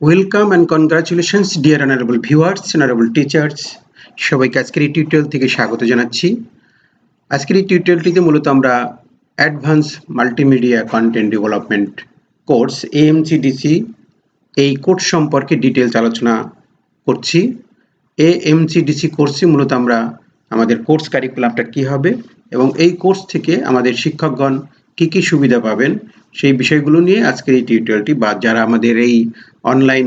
Welcome and congratulations dear honorable viewers, honorable teachers, সবাইকে আজকের এই টিউটোরিয়াল থেকে স্বাগত জানাচ্ছি। আজকের এই টিউটোরিয়ালটিতে মূলত আমরা advance multimedia content development course AMCDC এই কোর্স সম্পর্কে ডিটেইলস আলোচনা করছি। AMCDC কোর্সে মূলত আমরা আমাদের কোর্স কারিকুলামটা কি হবে এবং এই কোর্স থেকে আমাদের শিক্ষকগণ কি সুবিধা পাবেন সেই বিষয়গুলো নিয়ে আজকের এই টিউটোরিয়ালটি, বা যারা আমাদের এই অনলাইন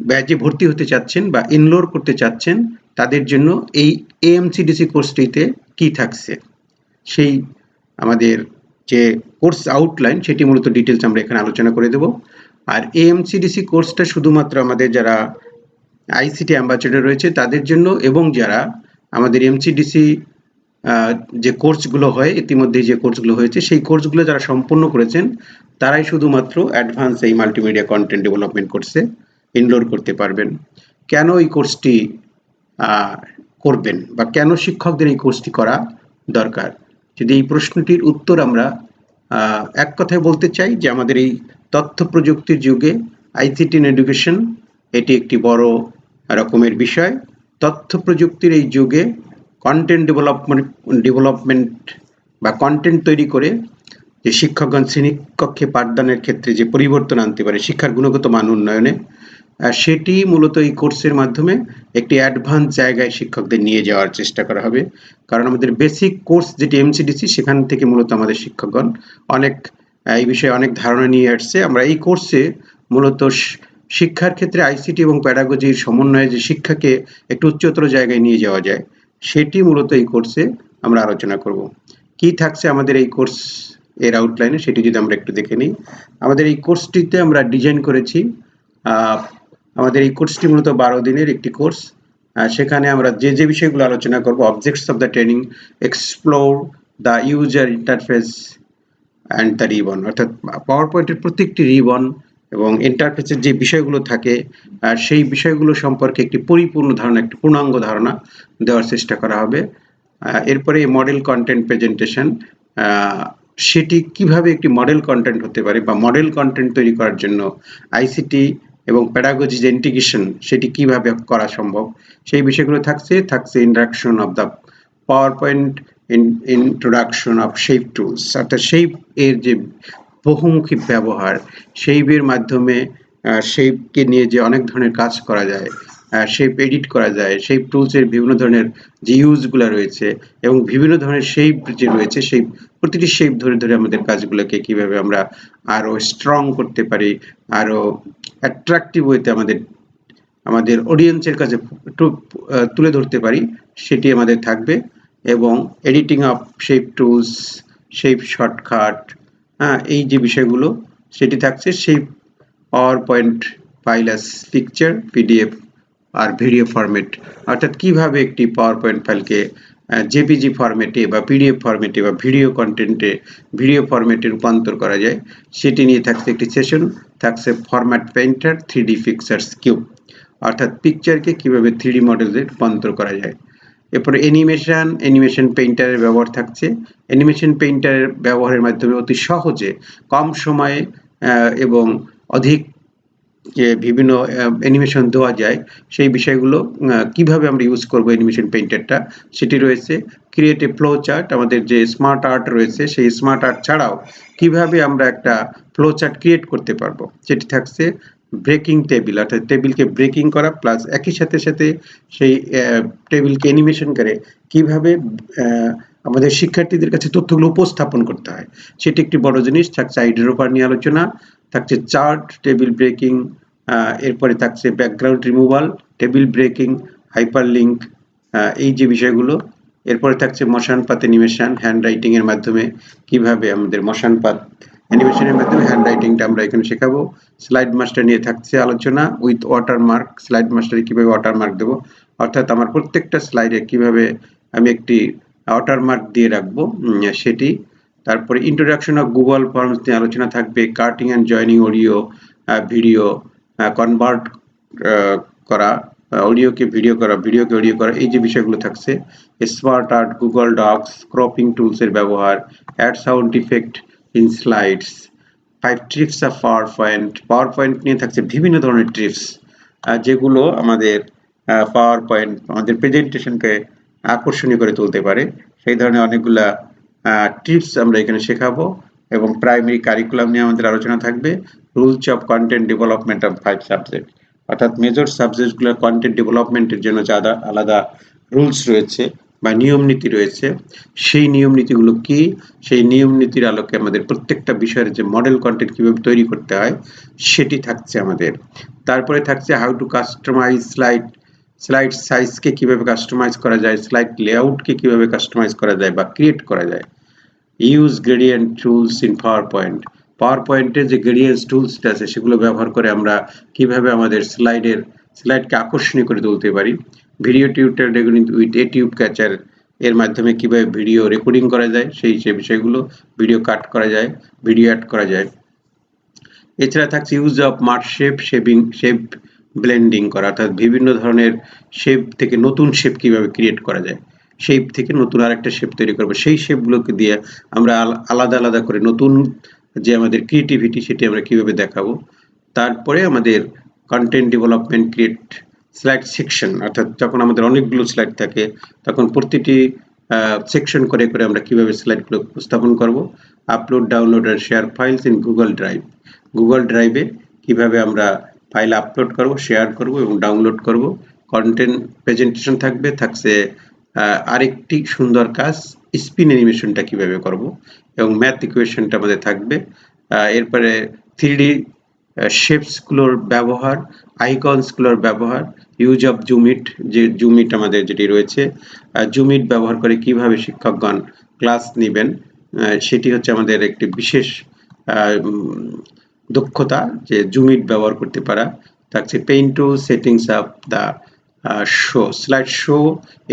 ব্যাচে ভর্তি হতে চাচ্ছেন বা এনরোল করতে চাচ্ছেন তাদের জন্য এই AMCDC কোর্সটিতে কি থাকছে সেই আমাদের যে কোর্স আউটলাইন সেটি মূলত ডিটেইলস আমরা এখানে আলোচনা করে দেব। আর AMCDC কোর্সটা শুধুমাত্র আমাদের যারা ICT অ্যাম্বাসেডর রয়েছে তাদের জন্য, এবং যারা আমাদের MCDC যে কোর্সগুলো হয় ইতিমধ্যে যে কোর্সগুলো হয়েছে সেই কোর্সগুলো যারা সম্পূর্ণ করেছেন তারাই শুধুমাত্র অ্যাডভান্স এই মাল্টিমিডিয়া কন্টেন্ট ডেভেলপমেন্ট কোর্সে এনরোল করতে পারবেন। কেন এই কোর্সটি করবেন বা কেন শিক্ষকদের এই কোর্সটি করা দরকার, যদি এই প্রশ্নটির উত্তর আমরা এক কথায় বলতে চাই যে আমাদের এই তথ্য প্রযুক্তির যুগে ICT ইন এডুকেশন এটি একটি বড় রকমের বিষয়। তথ্য প্রযুক্তির এই যুগে কন্টেন্ট ডেভেলপমেন্ট বা কন্টেন্ট তৈরি করে যে শিক্ষকগণ শ্রেণীকক্ষে পাঠদানের ক্ষেত্রে যে পরিবর্তন আনতে পারে শিক্ষার গুণগত মান উন্নয়নে, সেটি মূলত এই কোর্সের মাধ্যমে একটি অ্যাডভান্স জায়গায় শিক্ষকদের নিয়ে যাওয়ার চেষ্টা করা হবে। কারণ আমাদের বেসিক কোর্স যেটি MCDC সেখান থেকে মূলত আমাদের শিক্ষকগণ অনেক এই বিষয়ে অনেক ধারণা নিয়ে আসছে। আমরা এই কোর্সে মূলত শিক্ষার ক্ষেত্রে ICT এবং প্যাডাগজির সমন্বয়ে যে শিক্ষাকে একটু উচ্চতর জায়গায় নিয়ে যাওয়া যায় সেটি মূলত এই কোর্সে আমরা আলোচনা করব। কি থাকছে আমাদের এই কোর্স এর আউটলাইনে সেটি যদি আমরা একটু দেখে নিই। আমাদের এই কোর্সটিতে আমরা ডিজাইন করেছি, আমাদের এই কোর্সটি মূলত 12 দিনের একটি কোর্স। সেখানে আমরা যে বিষয়গুলো আলোচনা করব: objects of the training, explore the user interface and the ribbon, অর্থাৎ পাওয়ার পয়েন্টের প্রত্যেকটি রিবন এবং ইন্টারফেসের যে বিষয়গুলো থাকে সেই বিষয়গুলো সম্পর্কে একটি পরিপূর্ণ ধারণা, একটি পূর্ণাঙ্গ ধারণা দেওয়ার চেষ্টা করা হবে। এরপরে মডেল কন্টেন্ট প্রেজেন্টেশন, সেটি কিভাবে একটি মডেল কন্টেন্ট হতে পারে বা মডেল কন্টেন্ট তৈরি করার জন্য ICT এবং প্যাডাগজি যে ইন্টিগ্রেশন সেটি কিভাবে করা সম্ভব সেই বিষয়গুলো থাকছে। Introduction of the power point, introduction of shape tools, অর্থাৎ শেপ এর যে বহুমুখী ব্যবহার, শেপের মাধ্যমে শেপকে নিয়ে যে অনেক ধরনের কাজ করা যায়, শেপ এডিট করা যায়, শেপ টুলসের বিভিন্ন ধরনের যে ইউজগুলো রয়েছে এবং বিভিন্ন ধরনের শেপ যে রয়েছে সেই প্রতিটি শেপ ধরে আমাদের কাজগুলোকে কিভাবে আমরা আরো স্ট্রং করতে পারি, আরো অ্যাট্রাকটিভ ওয়েতে আমাদের অডিয়েন্সের কাছে একটু তুলে ধরতে পারি সেটি আমাদের থাকবে। এবং editing of shape tools, shape shortcut, এই যে বিষয়গুলো সেটি থাকছে। Shape power point file as picture, PDF আর ভিডিও ফরম্যাট, অর্থাৎ কিভাবে একটি পাওয়ার পয়েন্ট ফাইলকে JPG ফরম্যাটে বা PDF ফরম্যাটে বা ভিডিও কন্টেন্টে ভিডিও ফরম্যাটে রূপান্তর করা যায় সেটি নিয়ে থাকছে একটি সেশন। থাকছে format painter, 3D pictures cube, অর্থাৎ পিকচারকে কিভাবে 3D মডেলে রূপান্তর করা যায়। এরপরে অ্যানিমেশন পেইন্টারের ব্যবহার থাকছে। অ্যানিমেশন পেইন্টারের ব্যবহারের মাধ্যমে অতি সহজে কম সময়ে এবং অধিক যে বিভিন্ন অ্যানিমেশন দেওয়া যায় সেই বিষয়গুলো কিভাবে আমরা ইউজ করব অ্যানিমেশন পেইন্টারটা সেটি রয়েছে। ক্রিয়েট এ ফ্লো চার্ট, আমাদের যে স্মার্ট আর্ট রয়েছে সেই স্মার্ট আর্ট ছাড়াও কিভাবে আমরা একটা ফ্লো চার্ট ক্রিয়েট করতে পারবো সেটি থাকছে। ব্রেকিং টেবিল, অর্থাৎ টেবিলকে ব্রেকিং করা প্লাস একই সাথে সেই টেবিলকে অ্যানিমেশন করে কিভাবে আমাদের শিক্ষার্থীদের কাছে তথ্যগুলো উপস্থাপন করতে হয় সেটি একটি বড় জিনিস থাকছে। আইড্রোপার নিয়ে আলোচনা থাকছে, চার্ট, টেবিল ব্রেকিং, এরপরে থাকছে background removal, table breaking, hyperlink, এই যে বিষয়গুলো। এরপরে থাকছে motion path animation, hand writing এর মাধ্যমে কিভাবে আমাদের মোশন পাথ অ্যানিমেশনের মাধ্যমে হ্যান্ড রাইটিংটা আমরা এখানে শেখাবো। স্লাইড মাস্টার নিয়ে থাকছে আলোচনা, উইথ ওয়াটারমার্ক, স্লাইড মাস্টারে কিভাবে ওয়াটারমার্ক দেবো, অর্থাৎ আমার প্রত্যেকটা স্লাইডে কিভাবে আমি একটি ওয়াটারমার্ক দিয়ে রাখবো সেটি। তারপরে ইন্ট্রোডাকশন অফ গুগল ফর্মস নিয়ে আলোচনা থাকবে। Cutting and joining audio video, convert করা অডিওকে ভিডিও করা, ভিডিওকে অডিও করা, এই যে বিষয়গুলো থাকছে। Smart art, Google Docs, cropping টুলসের ব্যবহার, add sound effect in slides, 5 tips of PowerPoint. PowerPoint নিয়ে থাকছে বিভিন্ন ধরনের ট্রিপস, যেগুলো আমাদের পাওয়ার পয়েন্ট আমাদের প্রেজেন্টেশনকে আকর্ষণীয় করে তুলতে পারে। সেই ধরনের অনেকগুলা টিপস আমরা এখানে শেখাবো এবং প্রাইমারি কারিকুলাম নিয়ে আমাদের আলোচনা থাকবে। Rules of content development of 5 subject, অর্থাৎ মেজর সাবজেক্টগুলোর কন্টেন্ট ডেভেলপমেন্টের জন্য যা আলাদা রুলস রয়েছে বা নিয়ম নীতি রয়েছে, সেই নিয়ম নীতিগুলো কি, সেই নিয়ম নীতির আলোকে আমাদের প্রত্যেকটা বিষয়ের যে মডেল কন্টেন্ট কিভাবে তৈরি করতে হয় সেটি থাকছে আমাদের। তারপরে থাকছে হাউ টু কাস্টমাইজ স্লাইড সাইজকে কিভাবে কাস্টমাইজ করা যায়, স্লাইড লেআউটকে কিভাবে কাস্টমাইজ করা যায় বা ক্রিয়েট করা যায়। ইউজ গ্রেডিয়েন্ট টুলস ইন পাওয়ার পয়েন্টে যে গ্রেডিয়েন্টস টুলসটা আছে সেগুলো ব্যবহার করে আমরা কিভাবে আমাদের স্লাইডকে আকর্ষণীয় করে তুলতে পারি। Video tutorial recording with a tube catcher এর মাধ্যমে কিভাবে ভিডিও রেকর্ডিং করা যায় সেই বিষয়গুলো, ভিডিও কাট করা যায়, ভিডিও অ্যাড করা যায়। এছাড়া থাকছে use of mark shape blending করা, অর্থাৎ বিভিন্ন ধরনের শেপ থেকে নতুন শেপ কিভাবে ক্রিয়েট করা যায়, শেপ থেকে নতুন আরেকটা শেপ তৈরি করবো, সেই শেপগুলোকে দিয়ে আমরা আলাদা আলাদা করে নতুন যে আমাদের ক্রিয়েটিভিটি সেটি আমরা কিভাবে দেখাবো। তারপরে আমাদের content development create slide section, অর্থাৎ যখন আমাদের অনেকগুলো স্লাইড থাকে তখন প্রতিটি সেকশন করে করে আমরা কিভাবে স্লাইডগুলো উপস্থাপন করব। আপলোড, ডাউনলোড আর শেয়ার ফাইলস ইন গুগল ড্রাইভে কিভাবে আমরা ফাইল আপলোড করব, শেয়ার করব এবং ডাউনলোড করব। কন্টেন্ট প্রেজেন্টেশন থাকছে আরেকটি সুন্দর কাজ, স্পিন অ্যানিমেশনটা কিভাবে করব এবং ম্যাথ ইকুয়েশনটা আমাদের থাকবে। এরপরে 3D শেপসগুলোর ব্যবহার, আইকনসগুলোর ব্যবহার, ইউজ অফ জুম ইট আমাদের যেটি রয়েছে, জুম ইট ব্যবহার করে কিভাবে শিক্ষকগণ ক্লাস নেবেন, সেটি হচ্ছে আমাদের একটি বিশেষ দক্ষতা, যে জুম ইট ব্যবহার করতে পারা। থাকছে paint tool, settings of the slide show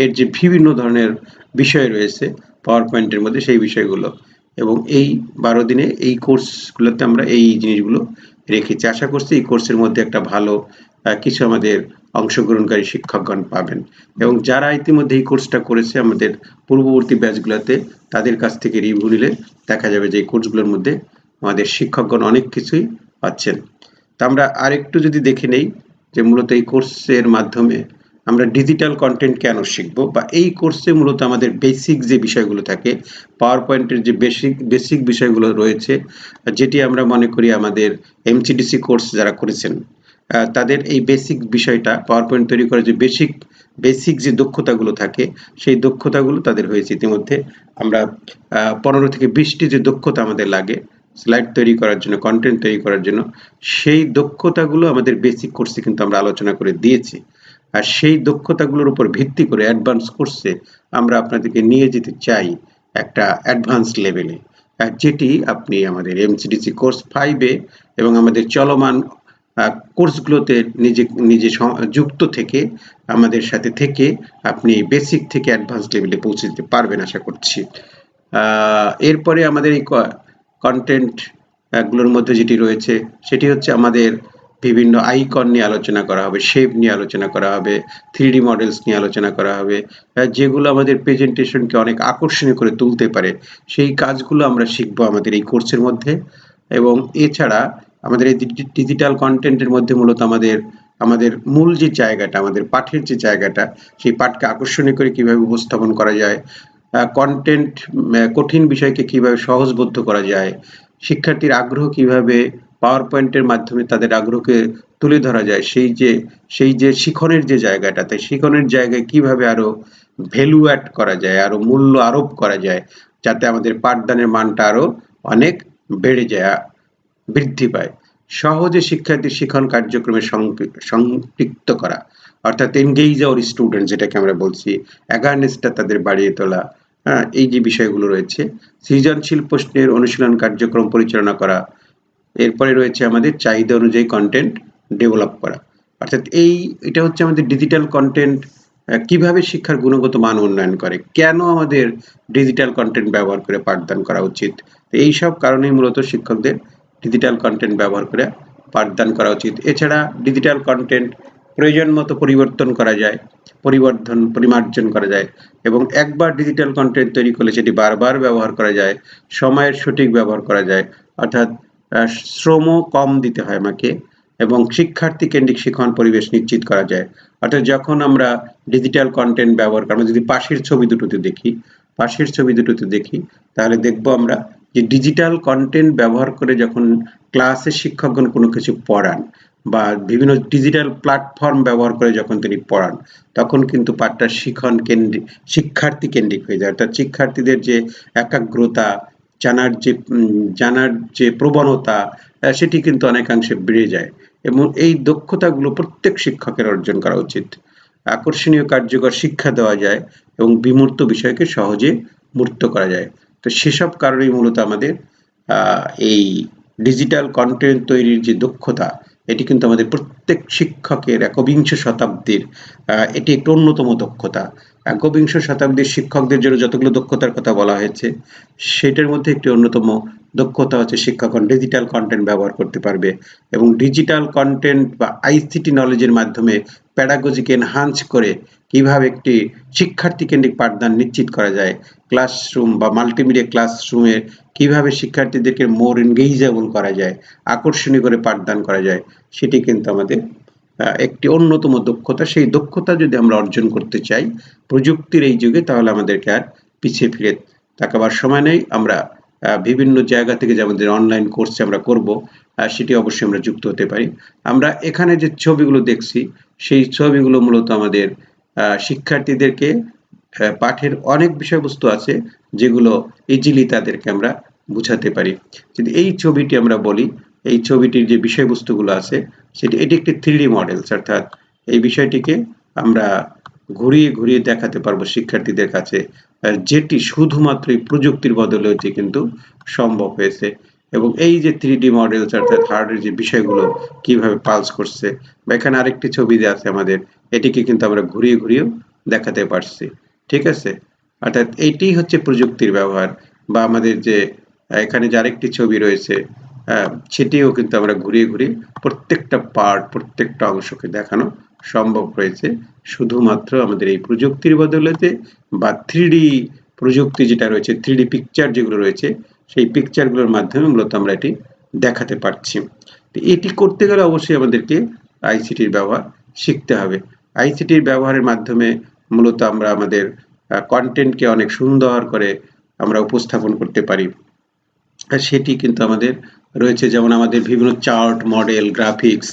এর যে বিভিন্ন ধরনের বিষয় রয়েছে পাওয়ার পয়েন্টের মধ্যে, সেই বিষয়গুলো। এবং এই 12 দিনে এই কোর্সগুলোতে আমরা এই জিনিসগুলো রেখেছি। আশা করছি এই কোর্সের মধ্যে একটা ভালো কিছু আমাদের অংশগ্রহণকারী শিক্ষকগণ পাবেন এবং যারা ইতিমধ্যে এই কোর্সটা করেছে আমাদের পূর্ববর্তী ব্যাচগুলোতে, তাদের কাছ থেকে রিভিউ নিলে দেখা যাবে যে এই কোর্সগুলোর মধ্যে আমাদের শিক্ষকগণ অনেক কিছুই পাচ্ছেন। তা আমরা আরেকটু যদি দেখে নেই যে মূলত এই কোর্সের মাধ্যমে আমরা ডিজিটাল কন্টেন্ট কেন শিখবো, বা এই কোর্সে মূলত আমাদের বেসিক যে বিষয়গুলো থাকে, পাওয়ার পয়েন্টের যে বেসিক বিষয়গুলো রয়েছে, যেটি আমরা মনে করি আমাদের MCDC কোর্স যারা করেছেন তাদের এই বেসিক বিষয়টা, পাওয়ার পয়েন্ট তৈরি করার যে বেসিক যে দক্ষতাগুলো থাকে সেই দক্ষতাগুলো তাদের হয়েছে ইতিমধ্যে। আমরা 15 থেকে 20টি যে দক্ষতা আমাদের লাগে স্লাইড তৈরি করার জন্য, কন্টেন্ট তৈরি করার জন্য, সেই দক্ষতাগুলো আমাদের বেসিক কোর্সে কিন্তু আমরা আলোচনা করে দিয়েছি। আর সেই দক্ষতাগুলোর উপর ভিত্তি করে অ্যাডভান্স কোর্সে আমরা আপনাদেরকে নিয়ে যেতে চাই একটা অ্যাডভান্স লেভেলে, যেটি আপনি আমাদের MCDC কোর্স 5-এ এবং আমাদের চলমান কোর্সগুলোতে নিজে যুক্ত থেকে আমাদের সাথে থেকে আপনি বেসিক থেকে অ্যাডভান্স লেভেলে পৌঁছে যেতে পারবেন আশা করছি। এরপরে আমাদের এই কন্টেন্ট গুলোর মধ্যে যেটি রয়েছে সেটি হচ্ছে আমাদের বিভিন্ন আইকন নিয়ে আলোচনা করা হবে, শেপ নিয়ে আলোচনা করা হবে, 3D মডেলস নিয়ে আলোচনা করা হবে, যেগুলো আমাদের প্রেজেন্টেশনকে অনেক আকর্ষণীয় করে তুলতে পারে, সেই কাজগুলো আমরা শিখবো আমাদের এই কোর্সের মধ্যে। এবং এছাড়া আমাদের এই ডিজিটাল কন্টেন্টের মধ্যে মূলত আমাদের মূল যে জায়গাটা, আমাদের পাঠের যে জায়গাটা, সেই পাঠকে আকর্ষণীয় করে কিভাবে উপস্থাপন করা যায়, কন্টেন্ট কঠিন বিষয়কে কিভাবে সহজবোধ্য করা যায়, শিক্ষার্থীর আগ্রহ কিভাবে পাওয়ার পয়েন্টের মাধ্যমে তাদের আগ্রহকে তুলে ধরা যায়, সেই যে শিখনের যে জায়গাটাতে, শিখনের জায়গায় কিভাবে আরো ভ্যালু অ্যাড করা যায়, আরো মূল্য আরোপ করা যায়, যাতে আমাদের পাঠদানের মানটা আরো অনেক বেড়ে যায়, বৃদ্ধি পায়। সহজে শিক্ষার্থীর শিক্ষণ কার্যক্রমে সম্পৃক্ত করা, অর্থাৎ এনগেজ আওয়ার স্টুডেন্ট যেটাকে আমরা বলছি, অ্যাওয়ারনেসটা তাদের বাড়িয়ে তোলা, এই যে বিষয়গুলো রয়েছে। সৃজনশীল প্রশ্নের অনুশীলন কার্যক্রম পরিচালনা করা। এরপরে রয়েছে আমাদের চাহিদা অনুযায়ী কন্টেন্ট ডেভেলপ করা, অর্থাৎ এটা হচ্ছে আমাদের ডিজিটাল কন্টেন্ট কিভাবে শিক্ষার গুণগত মান উন্নয়ন করে, কেন আমাদের ডিজিটাল কন্টেন্ট ব্যবহার করে পাঠদান করা উচিত। এই সব কারণেই মূলত শিক্ষকদের ডিজিটাল কন্টেন্ট ব্যবহার করে পাঠদান করা উচিত। এছাড়া ডিজিটাল কন্টেন্ট প্রয়োজন মতো পরিবর্তন করা যায়, পরিমার্জন করা যায় এবং একবার ডিজিটাল কন্টেন্ট তৈরি করলে সেটি বারবার ব্যবহার করা যায়, সময়ের সঠিক ব্যবহার করা যায়, অর্থাৎ শ্রমও কম দিতে হয় আমাকে এবং শিক্ষার্থী কেন্দ্রিক শিক্ষণ পরিবেশ নিশ্চিত করা যায়। অর্থাৎ যখন আমরা ডিজিটাল কন্টেন্ট ব্যবহার করি, আমরা যদি পাশের ছবি দুটোতে দেখি তাহলে দেখব আমরা যে ডিজিটাল কন্টেন্ট ব্যবহার করে যখন ক্লাসে শিক্ষকগণ কোনো কিছু পড়ান বা বিভিন্ন ডিজিটাল প্ল্যাটফর্ম ব্যবহার করে যখন তিনি পড়ান, তখন কিন্তু পাঠটা শিক্ষার্থী কেন্দ্রিক হয়ে যায়। অর্থাৎ শিক্ষার্থীদের যে একাগ্রতা, জানার যে প্রবণতা, সেটি কিন্তু অনেকাংশে বেড়ে যায় এবং এই দক্ষতাগুলো প্রত্যেক শিক্ষকের অর্জন করা উচিত। আকর্ষণীয় কার্যকর শিক্ষা দেওয়া যায় এবং বিমূর্ত বিষয়কে সহজে মূর্ত করা যায়। তো সেসব কারণেই মূলত আমাদের এই ডিজিটাল কন্টেন্ট তৈরির যে দক্ষতা, এটি কিন্তু আমাদের প্রত্যেক শিক্ষকের একবিংশ শতাব্দীর এটি একটি অন্যতম দক্ষতা। একবিংশ শতাব্দীর শিক্ষকদের জন্য যতগুলো দক্ষতার কথা বলা হয়েছে, সেটার মধ্যে একটি অন্যতম দক্ষতা হচ্ছে শিক্ষকগণ ডিজিটাল কন্টেন্ট ব্যবহার করতে পারবে এবং ডিজিটাল কন্টেন্ট বা আইসিটি নলেজের মাধ্যমে প্যাডাগজিকে এনহান্স করে কিভাবে একটি শিক্ষার্থী কেন্দ্রিক পাঠদান নিশ্চিত করা যায়, ক্লাসরুম বা মাল্টিমিডিয়া ক্লাসরুমে কিভাবে শিক্ষার্থীদেরকে মোর এনগেজেবল করা যায়, আকর্ষণীয় করে পাঠদান করা যায়, সেটি কিন্তু আমাদের একটি অন্যতম দক্ষতা। সেই দক্ষতা যদি আমরা অর্জন করতে চাই প্রযুক্তির এই যুগে, তাহলে আমাদেরকে আর পিছিয়ে ফিরে তাকাবার সময় নেই। আমরা বিভিন্ন জায়গা থেকে যে আমাদের অনলাইন কোর্সে আমরা করব, সেটি অবশ্যই আমরা যুক্ত হতে পারি। আমরা এখানে যে ছবিগুলো দেখছি, সেই ছবিগুলো মূলত আমাদের শিক্ষার্থীদেরকে পাঠের অনেক বিষয়বস্তু আছে যেগুলো ইজিলি তাদেরকে আমরা বুঝাতে পারি। যদি এই ছবিটি আমরা বলি, এই ছবিটির যে বিষয়বস্তুগুলো আছে এটি একটি 3D মডেলস, অর্থাৎ এই বিষয়টিকে আমরা ঘুরিয়ে ঘুরিয়ে দেখাতে পারবো শিক্ষার্থীদের কাছে, যেটি শুধুমাত্র এই প্রযুক্তির বদলে কিন্তু সম্ভব হয়েছে। এবং এই যে 3D মডেলস অর্থাৎ হার্ডের যে বিষয়গুলো কিভাবে পালস করছে, বা এখানে আরেকটি ছবি দেওয়া আছে আমাদের, এটিকে কিন্তু আমরা ঘুরিয়ে ঘুরিয়েও দেখাতে পারছি। ঠিক আছে, অর্থাৎ এইটি হচ্ছে প্রযুক্তির ব্যবহার। বা আমাদের যে এখানে যে আরেকটি ছবি রয়েছে, সেটিও কিন্তু আমরা ঘুরিয়ে ঘুরিয়ে প্রত্যেকটা পার্ট, প্রত্যেকটা অংশকে দেখানো সম্ভব হয়েছে শুধুমাত্র আমাদের এই প্রযুক্তির বদলেতে, বা 3D প্রযুক্তি যেটা রয়েছে, 3D পিকচার যেগুলো রয়েছে, সেই পিকচারগুলোর মাধ্যমে মূলত আমরা এটি দেখাতে পারছি। এটি করতে গেলে অবশ্যই আমাদেরকে আইসিটির ব্যবহার শিখতে হবে। আইসিটির ব্যবহারের মাধ্যমে মূলত আমরা আমাদের কন্টেন্টকে অনেক সুন্দর করে আমরা উপস্থাপন করতে পারি। সেটি কিন্তু আমাদের রয়েছে, যেমন আমাদের বিভিন্ন চার্ট, মডেল, গ্রাফিক্স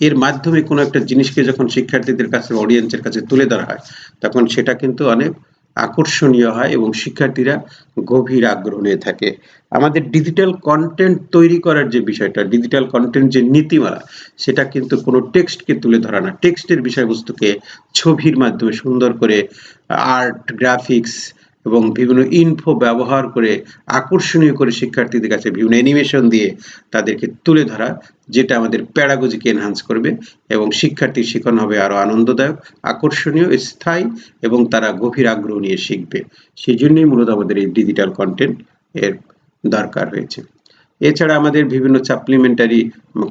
এর মাধ্যমে কোনো একটা জিনিসকে যখন শিক্ষার্থীদের কাছে, অডিয়েন্সের কাছে তুলে ধরা হয়, তখন সেটা কিন্তু অনেক আকর্ষণীয় হয় এবং শিক্ষার্থীরা গভীর আগ্রহ নিয়ে থাকে। আমাদের ডিজিটাল কন্টেন্ট তৈরি করার যে বিষয়টা, ডিজিটাল কন্টেন্ট যে নীতিমালা, সেটা কিন্তু কোনো টেক্সটকে তুলে ধরা না, টেক্সটের বিষয়বস্তুকে ছবির মাধ্যমে সুন্দর করে আর্ট, গ্রাফিক্স এবং বিভিন্ন ইনফো ব্যবহার করে আকর্ষণীয় করে শিক্ষার্থীদের কাছে বিভিন্ন অ্যানিমেশন দিয়ে তাদেরকে তুলে ধরা, যেটা আমাদের প্যাডাগজিকে এনহান্স করবে এবং শিক্ষার্থীর শিখন হবে আরো আনন্দদায়ক, আকর্ষণীয়, স্থায়ী এবং তারা গভীর আগ্রহ নিয়ে শিখবে। সেই জন্যই মূলত আমাদের এই ডিজিটাল কন্টেন্ট এর দরকার হয়েছে। এছাড়া আমাদের বিভিন্ন সাপ্লিমেন্টারি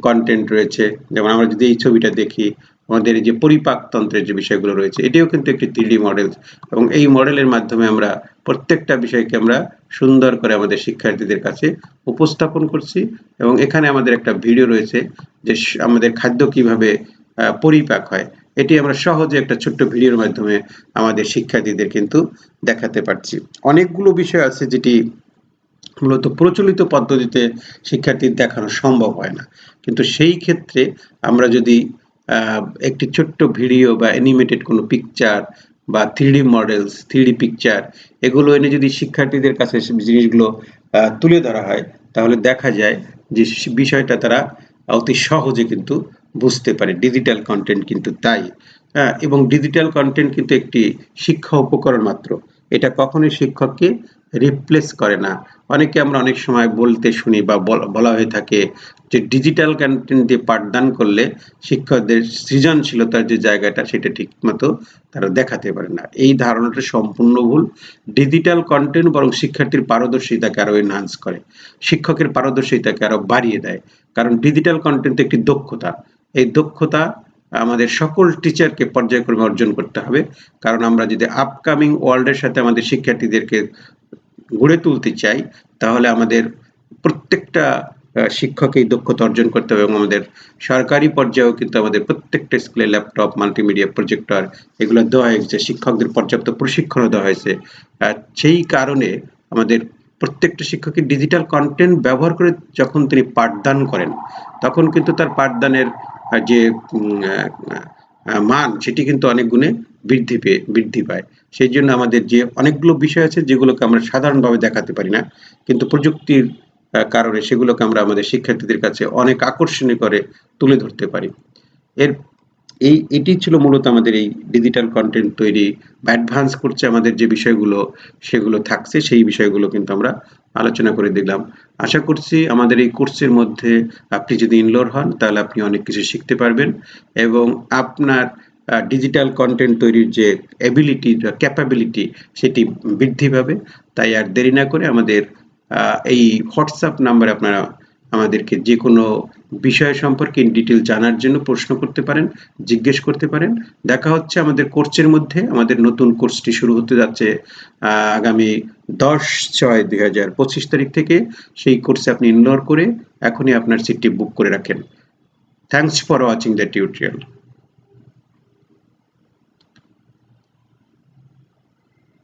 কন্টেন্ট রয়েছে, যেমন আমরা যদি এই ছবিটা দেখি, আমাদের এই যে পরিপাকতন্ত্রের যে বিষয়গুলো রয়েছে, এটিও কিন্তু একটি 3D মডেল এবং এই মডেলের মাধ্যমে আমরা প্রত্যেকটা বিষয়কে আমরা সুন্দর করে আমাদের শিক্ষার্থীদের কাছে উপস্থাপন করছি। এবং এখানে আমাদের একটা ভিডিও রয়েছে যে আমাদের খাদ্য কিভাবে পরিপাক হয়, এটি আমরা সহজে একটা ছোট্ট ভিডিওর মাধ্যমে আমাদের শিক্ষার্থীদের কিন্তু দেখাতে পারছি। অনেকগুলো বিষয় আছে যেটি মূলত প্রচলিত পদ্ধতিতে শিক্ষার্থীর দেখানো সম্ভব হয় না, কিন্তু সেই ক্ষেত্রে আমরা যদি একটি ছোট্ট ভিডিও বা অ্যানিমেটেড কোনো পিকচার বা 3D মডেলস, 3D পিকচার এগুলো এনে যদি শিক্ষার্থীদের কাছে জিনিসগুলো তুলে ধরা হয়, তাহলে দেখা যায় যে বিষয়টা তারা অতি সহজে কিন্তু বুঝতে পারে। ডিজিটাল কন্টেন্ট কিন্তু তাই। এবং ডিজিটাল কন্টেন্ট কিন্তু একটি শিক্ষা উপকরণ মাত্র, এটা কখনোই শিক্ষককে রিপ্লেস করে না। অনেকে আমরা অনেক সময় বলতে শুনি বা বলা হয়ে থাকে যে ডিজিটাল কন্টেন্ট দিয়ে পাঠদান করলে শিক্ষকদের সৃজনশীলতার যে জায়গাটা, সেটা ঠিক মতো তারা দেখাতে পারে না। এই ধারণাটা সম্পূর্ণ ভুল। ডিজিটাল কন্টেন্ট বরং শিক্ষার্থীর পারদর্শিতাকে আরো এনহান্স করে, শিক্ষকের পারদর্শিতাকে আরো বাড়িয়ে দেয়। কারণ ডিজিটাল কন্টেন্ট একটি দক্ষতা, এই দক্ষতা আমাদের সকল টিচারকে পর্যায়ক্রমে অর্জন করতে হবে। কারণ আমরা যদি আপকামিং ওয়ার্ল্ডের সাথে আমাদের শিক্ষার্থীদেরকে গড়ে তুলতে চাই, তাহলে আমাদের প্রত্যেকটা শিক্ষক এই দক্ষতা অর্জন করতে হবে এবং আমাদের সরকারি পর্যায়েও কিন্তু আমাদের প্রত্যেকটা স্কুলে ল্যাপটপ, মাল্টিমিডিয়া প্রজেক্টর এগুলো দেওয়া হয়েছে, শিক্ষকদের পর্যাপ্ত প্রশিক্ষণও দেওয়া হয়েছে। সেই কারণে আমাদের প্রত্যেকটা শিক্ষকের ডিজিটাল কন্টেন্ট ব্যবহার করে যখন তিনি পাঠদান করেন, তখন কিন্তু তার পাঠদানের যে মান সেটি কিন্তু অনেক গুণে বৃদ্ধি পায়। সেই জন্য আমাদের যে অনেকগুলো বিষয় আছে যেগুলোকে আমরা সাধারণভাবে দেখাতে পারি না, কিন্তু প্রযুক্তির কারণে সেগুলোকে আমরা আমাদের শিক্ষার্থীদের কাছে অনেক আকর্ষণীয় করে তুলে ধরতে পারি। এটি ছিল মূলত আমাদের এই ডিজিটাল কন্টেন্ট তৈরি বা অ্যাডভান্স করছে আমাদের যে বিষয়গুলো সেগুলো থাকছে, সেই বিষয়গুলো কিন্তু আমরা আলোচনা করে দিলাম। আশা করছি আমাদের এই কোর্সের মধ্যে আপনি যদি ইনরোল হন তাহলে আপনি অনেক কিছু শিখতে পারবেন এবং আপনার ডিজিটাল কন্টেন্ট তৈরির যে এবিলিটি বা ক্যাপাবিলিটি সেটি বৃদ্ধি পাবে। তাই আর দেরি না করে আমাদের এই হোয়াটসঅ্যাপ নাম্বারে আপনারা আমাদেরকে যে কোনো বিষয় সম্পর্কে ইন ডিটেল জানার জন্য প্রশ্ন করতে পারেন, জিজ্ঞেস করতে পারেন। দেখা হচ্ছে আমাদের কোর্সের মধ্যে। আমাদের নতুন কোর্সটি শুরু হতে যাচ্ছে আগামী 10/6/2025 তারিখ থেকে। সেই কোর্সে আপনি এনরোল করে এখনই আপনার সিটটি বুক করে রাখেন। Thanks for watching the tutorial.